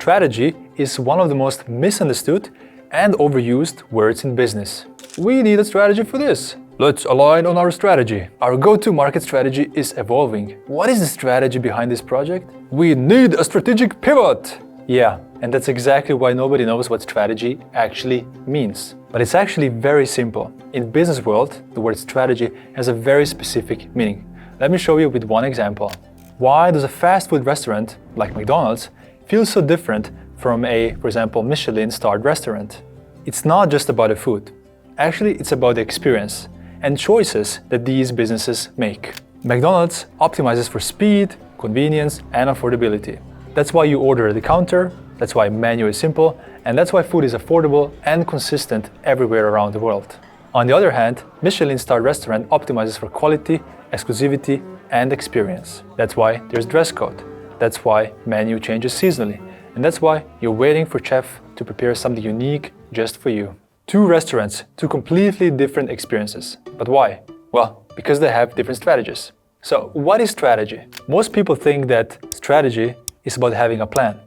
Strategy is one of the most misunderstood and overused words in business. We need a strategy for this. Let's align on our strategy. Our go-to-market strategy is evolving. What is the strategy behind this project? We need a strategic pivot. Yeah, and that's exactly why nobody knows what strategy actually means. But it's actually very simple. In business world, the word strategy has a very specific meaning. Let me show you with one example. Why does a fast food restaurant like McDonald's feel so different from a, for example, Michelin-starred restaurant? It's not just about the food. Actually, it's about the experience and choices that these businesses make. McDonald's optimizes for speed, convenience, and affordability. That's why you order at the counter, that's why menu is simple, and that's why food is affordable and consistent everywhere around the world. On the other hand, Michelin-starred restaurant optimizes for quality, exclusivity, and experience. That's why there's dress code. That's why menu changes seasonally. And that's why you're waiting for chef to prepare something unique just for you. Two restaurants, two completely different experiences. But why? Well, because they have different strategies. So what is strategy? Most people think that strategy is about having a plan,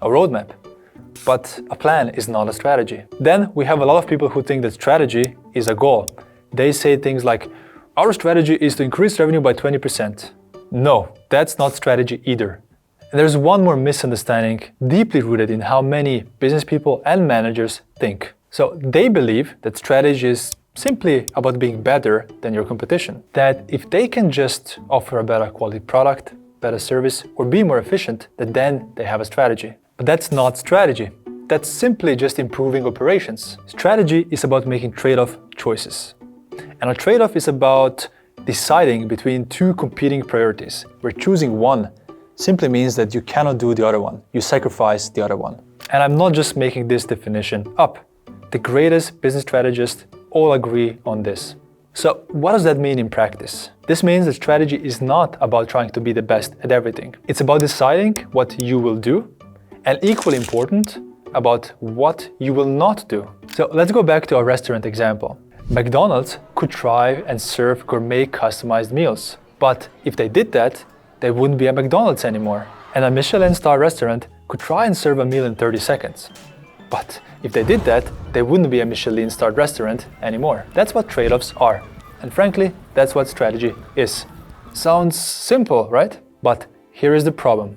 a roadmap. But a plan is not a strategy. Then we have a lot of people who think that strategy is a goal. They say things like, our strategy is to increase revenue by 20%. No, that's not strategy either. And there's one more misunderstanding deeply rooted in how many business people and managers think. So they believe that strategy is simply about being better than your competition. That if they can just offer a better quality product, better service, or be more efficient, that then they have a strategy. But that's not strategy. That's simply just improving operations. Strategy is about making trade-off choices. And a trade-off is about deciding between two competing priorities, where choosing one simply means that you cannot do the other one. You sacrifice the other one. And I'm not just making this definition up. The greatest business strategists all agree on this. So what does that mean in practice? This means that strategy is not about trying to be the best at everything. It's about deciding what you will do, and equally important, about what you will not do. So let's go back to our restaurant example. McDonald's could try and serve gourmet customized meals. But if they did that, they wouldn't be a McDonald's anymore. And a Michelin-star restaurant could try and serve a meal in 30 seconds. But if they did that, they wouldn't be a Michelin-starred restaurant anymore. That's what trade-offs are. And frankly, that's what strategy is. Sounds simple, right? But here is the problem.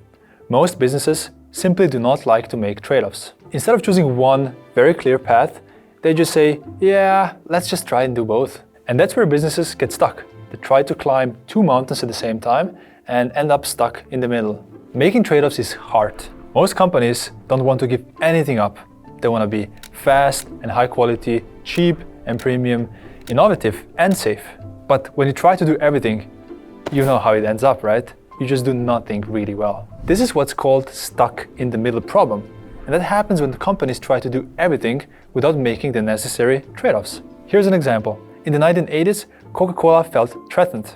Most businesses simply do not like to make trade-offs. Instead of choosing one very clear path, they just say, yeah, let's just try and do both. And that's where businesses get stuck. They try to climb two mountains at the same time and end up stuck in the middle. Making trade-offs is hard. Most companies don't want to give anything up. They want to be fast and high quality, cheap and premium, innovative and safe. But when you try to do everything, you know how it ends up, right? You just do nothing really well. This is what's called stuck in the middle problem. And that happens when companies try to do everything without making the necessary trade-offs. Here's an example. In the 1980s, Coca-Cola felt threatened.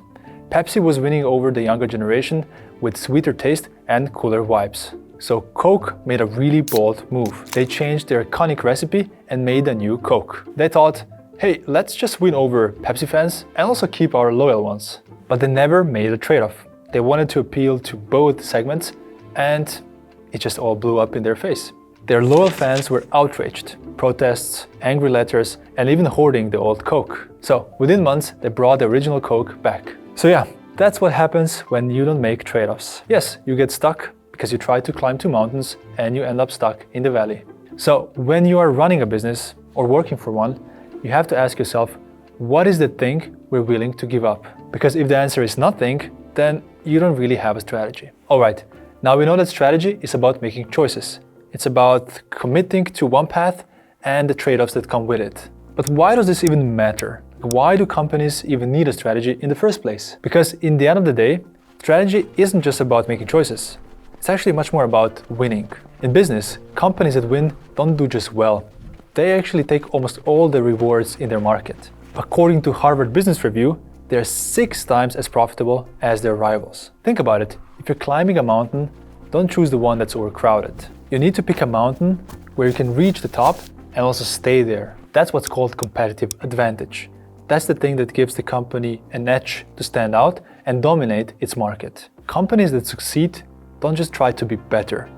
Pepsi was winning over the younger generation with sweeter taste and cooler vibes. So Coke made a really bold move. They changed their iconic recipe and made a new Coke. They thought, hey, let's just win over Pepsi fans and also keep our loyal ones. But they never made a trade-off. They wanted to appeal to both segments, and it just all blew up in their face. Their loyal fans were outraged. Protests, angry letters, and even hoarding the old Coke. So within months, they brought the original Coke back. So yeah, that's what happens when you don't make trade-offs. Yes, you get stuck because you try to climb two mountains and you end up stuck in the valley. So when you are running a business or working for one, you have to ask yourself, what is the thing we're willing to give up? Because if the answer is nothing, then you don't really have a strategy. All right, now we know that strategy is about making choices. It's about committing to one path and the trade-offs that come with it. But why does this even matter? Why do companies even need a strategy in the first place? Because in the end of the day, strategy isn't just about making choices. It's actually much more about winning. In business, companies that win don't do just well. They actually take almost all the rewards in their market. According to Harvard Business Review, they're 6 times as profitable as their rivals. Think about it. If you're climbing a mountain, don't choose the one that's overcrowded. You need to pick a mountain where you can reach the top and also stay there. That's what's called competitive advantage. That's the thing that gives the company an edge to stand out and dominate its market. Companies that succeed don't just try to be better.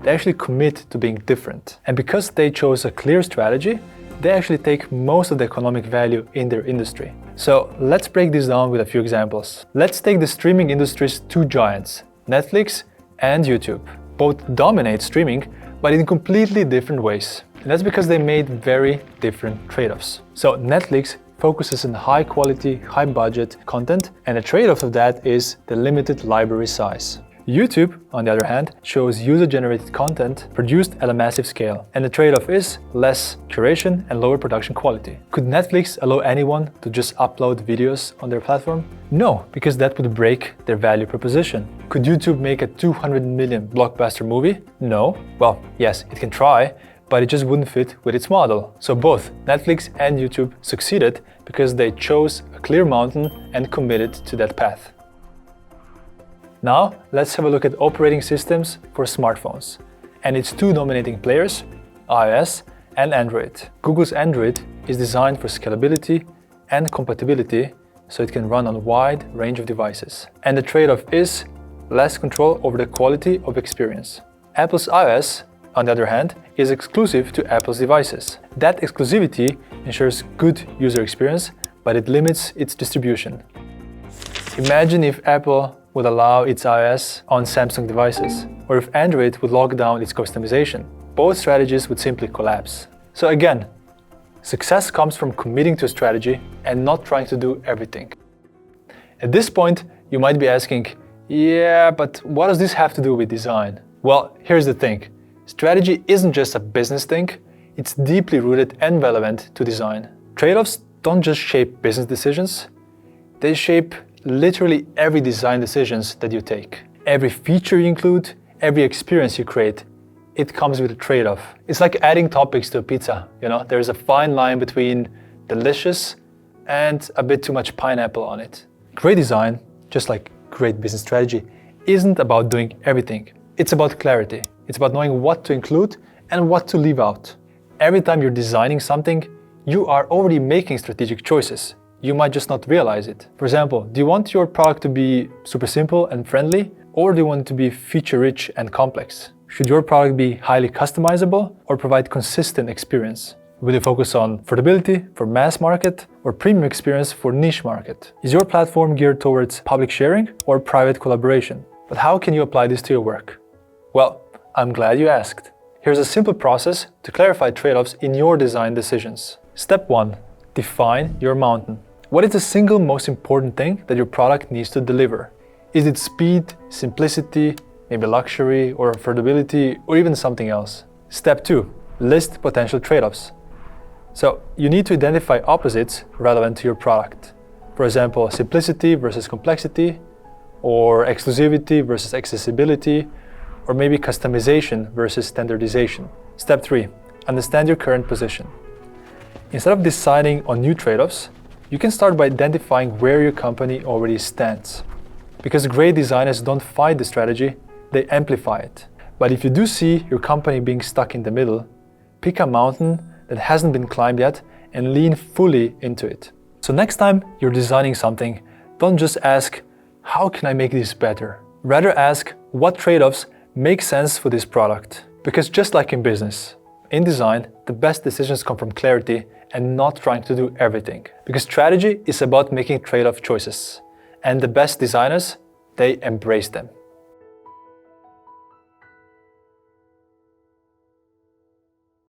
They actually commit to being different. And because they chose a clear strategy, they actually take most of the economic value in their industry. So let's break this down with a few examples. Let's take the streaming industry's two giants, Netflix and YouTube. Both dominate streaming, but in completely different ways. And that's because they made very different trade-offs. So Netflix focuses on high quality, high budget content, and the trade-off of that is the limited library size. YouTube, on the other hand, shows user-generated content produced at a massive scale, and the trade-off is less curation and lower production quality. Could Netflix allow anyone to just upload videos on their platform? No, because that would break their value proposition. Could YouTube make a 200 million blockbuster movie? No. Well, yes, it can try, but it just wouldn't fit with its model. So both Netflix and YouTube succeeded because they chose a clear mountain and committed to that path. Now, let's have a look at operating systems for smartphones. And its two dominating players, iOS and Android. Google's Android is designed for scalability and compatibility, so it can run on a wide range of devices. And the trade-off is less control over the quality of experience. Apple's iOS, on the other hand, is exclusive to Apple's devices. That exclusivity ensures good user experience, but it limits its distribution. Imagine if Apple would allow its iOS on Samsung devices, or if Android would lock down its customization. Both strategies would simply collapse. So again, success comes from committing to a strategy and not trying to do everything. At this point, you might be asking, yeah, but what does this have to do with design? Well, here's the thing. Strategy isn't just a business thing, it's deeply rooted and relevant to design. Trade-offs don't just shape business decisions, they shape literally every design decisions that you take. Every feature you include, every experience you create, it comes with a trade-off. It's like adding toppings to a pizza, There's a fine line between delicious and a bit too much pineapple on it. Great design, just like great business strategy, isn't about doing everything. It's about clarity. It's about knowing what to include and what to leave out. Every time you're designing something, you are already making strategic choices. You might just not realize it. For example, do you want your product to be super simple and friendly, or do you want it to be feature-rich and complex? Should your product be highly customizable or provide consistent experience? Will you focus on affordability for mass market or premium experience for niche market? Is your platform geared towards public sharing or private collaboration? But how can you apply this to your work? Well, I'm glad you asked. Here's a simple process to clarify trade-offs in your design decisions. Step 1. Define your mountain. What is the single most important thing that your product needs to deliver? Is it speed, simplicity, maybe luxury or affordability, or even something else? Step 2. List potential trade-offs. So you need to identify opposites relevant to your product. For example, simplicity versus complexity, or exclusivity versus accessibility, or maybe customization versus standardization. Step 3. Understand your current position. Instead of deciding on new trade-offs, you can start by identifying where your company already stands. Because great designers don't fight the strategy, they amplify it. But if you do see your company being stuck in the middle, pick a mountain that hasn't been climbed yet and lean fully into it. So next time you're designing something, don't just ask, how can I make this better? Rather ask, what trade-offs make sense for this product? Because just like in business, in design, the best decisions come from clarity and not trying to do everything. Because strategy is about making trade-off choices. And the best designers, they embrace them.